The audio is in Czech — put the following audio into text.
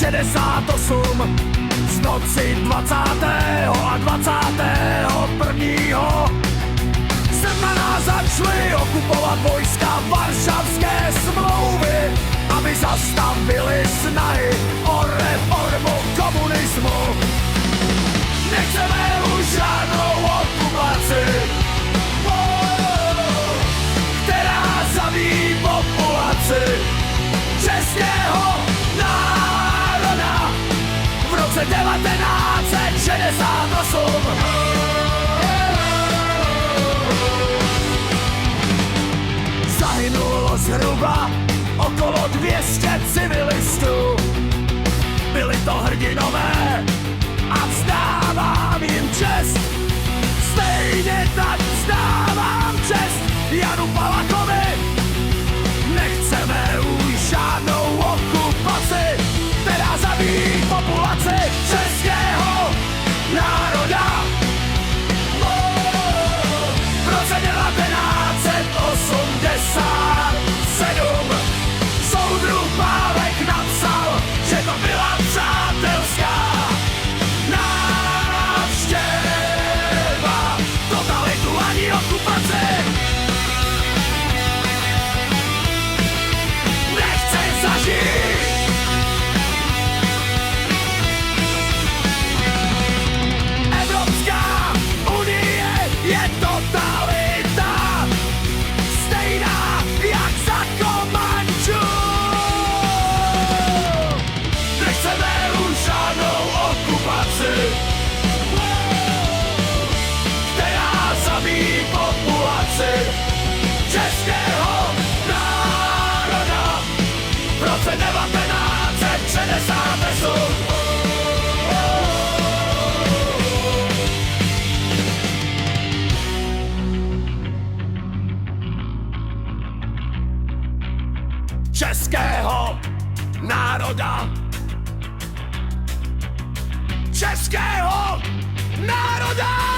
68 z noci 20. a 21. Semena začali okupovat vojska Varšavské smlouvy, aby zastavili snahy o reformu komunismu. Nechceme už žádnou okupaci, která zabíjí populaci českého národa v roce 1968. Zahynulo zhruba okolo 200 civilistů. Byli to hrdinové a vzdávám jim čest. Stejně tak vzdávám čest Janu Palachovi. Nechceme už žádnou okupaci, která zabíjí populaci českého národa. V roce 1987 soudruh Pávek napsal, že to byla přátelská návštěva, totalitu ani okupaci nechce zažít. Evropská unie je totalita, stejná jak za Komančů. Nechceme už žádnou okupaci, která zabíjí populaci českého národa v roce 1968. Českého národa. Českého národa!